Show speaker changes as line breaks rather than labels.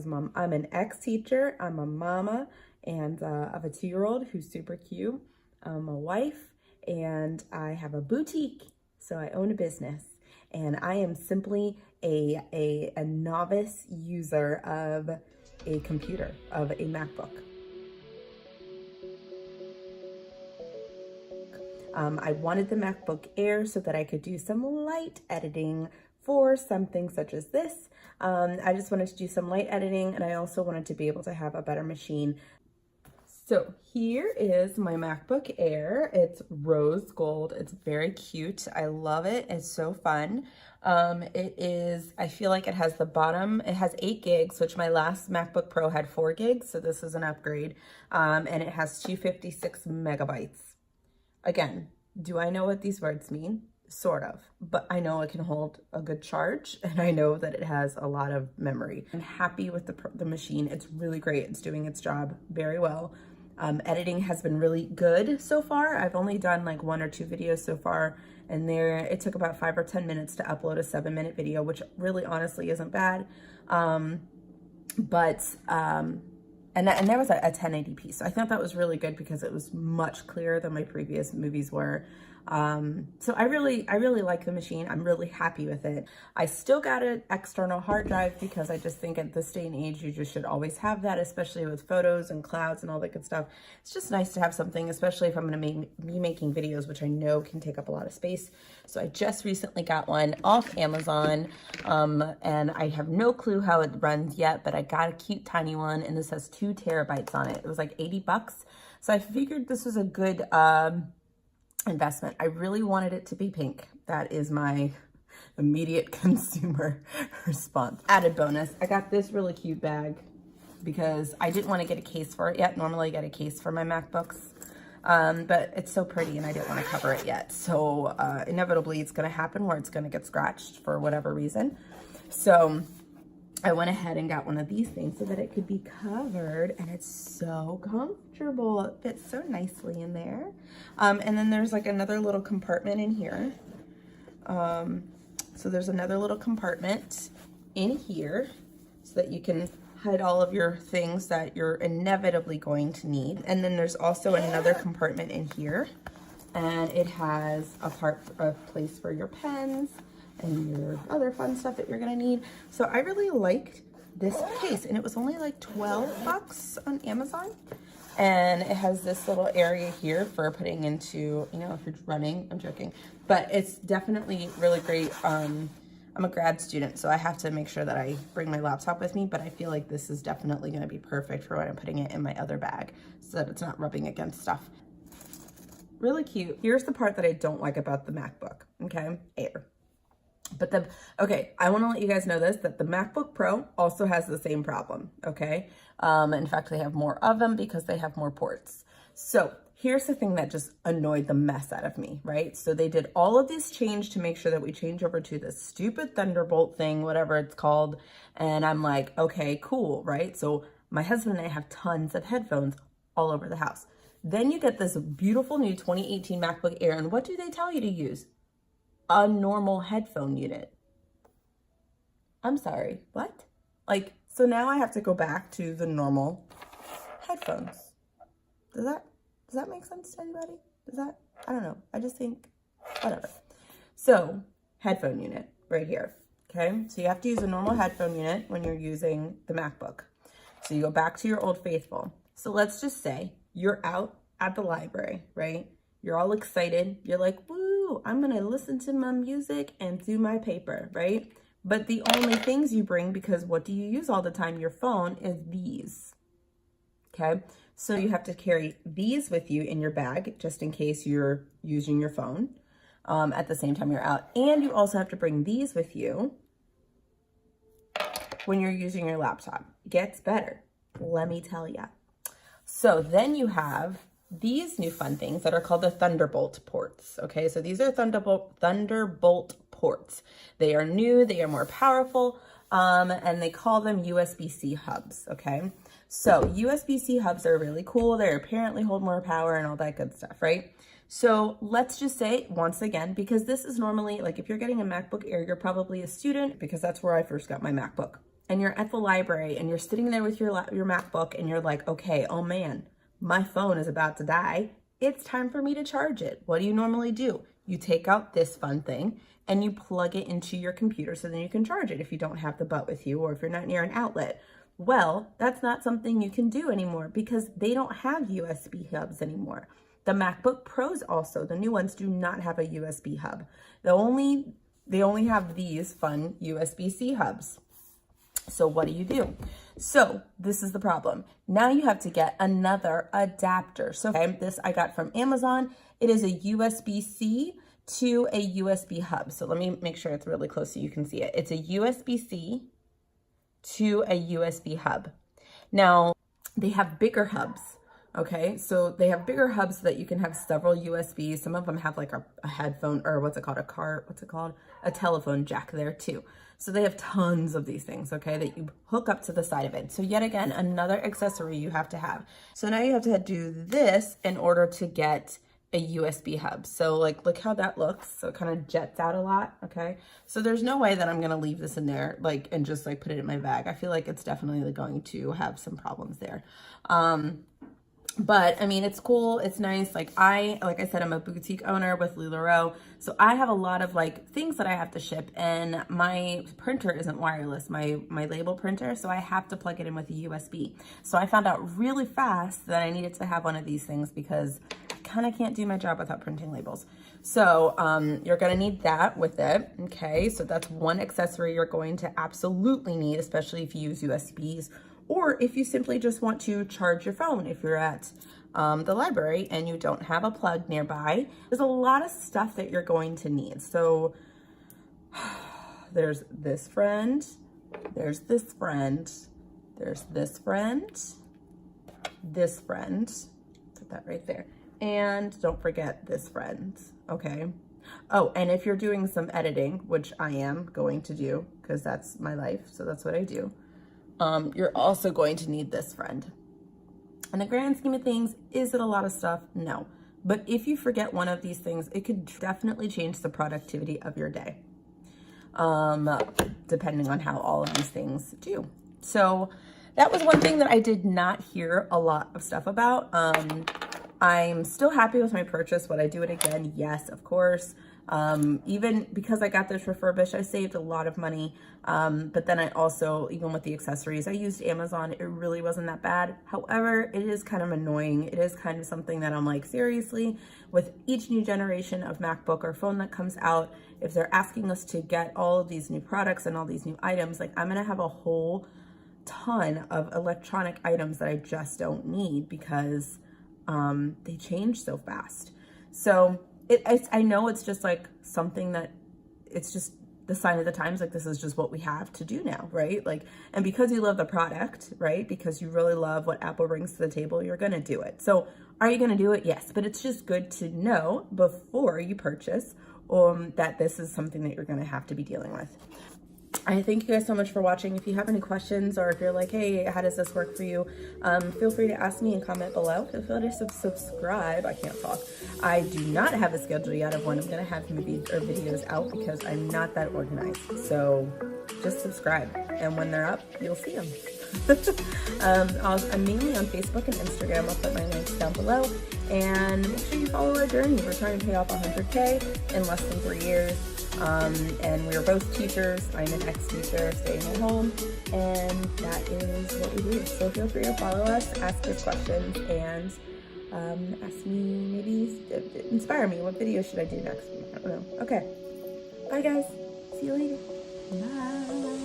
Mom, I'm an ex-teacher, I'm a mama, and of a 2-year-old who's super cute. I'm a wife, and I have a boutique, so I own a business. And I am simply a novice user of a computer, of a MacBook. I wanted the MacBook Air so that I could do some light editing for something such as this. I just wanted to do some light editing, and I also wanted to be able to have a better machine. So here is my MacBook Air. It's rose gold. It's very cute. I love it. It's so fun. I feel like it has the bottom, it has 8 gigs, which my last MacBook Pro had 4 gigs. So this is an upgrade. And it has 256 megabytes. Again, do I know what these words mean? Sort of, but I know it can hold a good charge, and I know that it has a lot of memory. I'm happy with the machine. It's really great. It's doing its job very well. Editing has been really good so far. I've only done like 1 or 2 videos so far, and it took about 5 or 10 minutes to upload a 7-minute video, which really honestly isn't bad. And there was a 1080p, so I thought that was really good because it was much clearer than my previous movies were. So I really like the machine. I'm really happy with it. I still got an external hard drive because I just think at this day and age, you just should always have that, especially with photos and clouds and all that good stuff. It's just nice to have something, especially if I'm going to be making videos, which I know can take up a lot of space. So I just recently got one off Amazon, and I have no clue how it runs yet, but I got a cute tiny one, and this has 2 terabytes on it. It was like 80 bucks. So I figured this was a good, investment. I really wanted it to be pink. That is my immediate consumer response. Added bonus, I got this really cute bag because I didn't want to get a case for it yet. Normally I get a case for my MacBooks, but it's so pretty and I didn't want to cover it yet. So inevitably it's going to happen where it's going to get scratched for whatever reason. So I went ahead and got one of these things so that it could be covered, and it's so comfortable. It fits so nicely in there. And then there's like another little compartment in here. So there's another little compartment in here so that you can hide all of your things that you're inevitably going to need. And then there's also another compartment in here, and it has a place for your pens and your other fun stuff that you're gonna need. So I really liked this case, and it was only like 12 bucks on Amazon. And it has this little area here for putting into, you know, if you're running, I'm joking, but it's definitely really great. I'm a grad student, so I have to make sure that I bring my laptop with me, but I feel like this is definitely gonna be perfect for when I'm putting it in my other bag so that it's not rubbing against stuff. Really cute. Here's the part that I don't like about the MacBook, okay? Air. But okay, I want to let you guys know that the MacBook Pro also has the same problem, okay? In fact, they have more of them because they have more ports. So here's the thing that just annoyed the mess out of me, right? So they did all of this change to make sure that we change over to this stupid Thunderbolt thing, whatever it's called. And I'm like, okay, cool, right? So my husband and I have tons of headphones all over the house. Then you get this beautiful new 2018 MacBook Air, and what do they tell you to use? A normal headphone unit. I'm sorry, what? Like, so now I have to go back to the normal headphones. Does that make sense to anybody? I don't know. I just think, whatever. So, headphone unit right here, okay? So you have to use a normal headphone unit when you're using the MacBook. So you go back to your Old Faithful. So let's just say you're out at the library, right? You're all excited. You're like, woo, I'm gonna listen to my music and do my paper, right? But the only things you bring, because what do you use all the time? Your phone, is these, okay? So you have to carry these with you in your bag just in case you're using your phone at the same time you're out. And you also have to bring these with you when you're using your laptop. It gets better, let me tell ya. So then you have these new fun things that are called the Thunderbolt ports, okay? So these are Thunderbolt ports. They are new, they are more powerful, and they call them USB-C hubs, okay? So USB-C hubs are really cool. They apparently hold more power and all that good stuff, right? So let's just say, once again, because this is normally, like if you're getting a MacBook Air, you're probably a student, because that's where I first got my MacBook. and you're at the library and you're sitting there with your MacBook and you're like, okay, oh man, my phone is about to die. It's time for me to charge it. What do you normally do? You take out this fun thing and you plug it into your computer so then you can charge it if you don't have the butt with you or if you're not near an outlet. Well, that's not something you can do anymore because they don't have USB hubs anymore. The MacBook Pros also, the new ones, do not have a USB hub. They only have these fun USB-C hubs. So what do? So this is the problem. Now you have to get another adapter. So this I got from Amazon. It is a USB-C to a USB hub. So let me make sure it's really close so you can see it. It's a USB-C to a USB hub. Now they have bigger hubs. Okay, so they have bigger hubs so that you can have several USBs. Some of them have like a headphone, or a telephone jack there too. So they have tons of these things, okay, that you hook up to the side of it. So yet again, another accessory you have to have. So now you have to do this in order to get a USB hub. So like, look how that looks. So it kind of jets out a lot, okay? So there's no way that I'm gonna leave this in there like and just like put it in my bag. I feel like it's definitely going to have some problems there. But I mean, it's cool. It's nice. Like I said, I'm a boutique owner with LuLaRoe. So I have a lot of like things that I have to ship, and my printer isn't wireless, my label printer. So I have to plug it in with a USB. So I found out really fast that I needed to have one of these things because I kind of can't do my job without printing labels. So you're going to need that with it. Okay. So that's one accessory you're going to absolutely need, especially if you use USBs, or if you simply just want to charge your phone if you're at the library and you don't have a plug nearby. There's a lot of stuff that you're going to need. So there's this friend, there's this friend, there's this friend, put that right there. And don't forget this friend, okay? Oh, and if you're doing some editing, which I am going to do because that's my life, so that's what I do. You're also going to need this friend. In the grand scheme of things, is it a lot of stuff? No. But if you forget one of these things, it could definitely change the productivity of your day, depending on how all of these things do. So that was one thing that I did not hear a lot of stuff about. I'm still happy with my purchase. Would I do it again? Yes, of course. Even because I got this refurbished, I saved a lot of money. But then I also, even with the accessories, I used Amazon. It really wasn't that bad. However, it is kind of annoying. It is kind of something that I'm like, seriously, with each new generation of MacBook or phone that comes out, if they're asking us to get all of these new products and all these new items, like I'm going to have a whole ton of electronic items that I just don't need because they change so fast. So I know it's just like something that it's just the sign of the times. Like this is just what we have to do now, right? Like, and because you love the product, right? Because you really love what Apple brings to the table, you're going to do it. So are you going to do it? Yes. But it's just good to know before you purchase that this is something that you're going to have to be dealing with. I thank you guys so much for watching. If you have any questions or if you're like, hey, how does this work for you? Feel free to ask me and comment below. Feel free to subscribe. I can't talk. I do not have a schedule yet of when I'm going to have movies or videos out because I'm not that organized. So just subscribe. And when they're up, you'll see them. I'm mainly on Facebook and Instagram. I'll put my links down below. And make sure you follow our journey. We're trying to pay off 100K in less than 3 years. And we are both teachers. I'm an ex-teacher staying at home, and that is what we do. So feel free to follow us, ask us questions, and ask me, maybe inspire me. What video should I do next? I don't know. Okay. Bye, guys. See you later. Bye.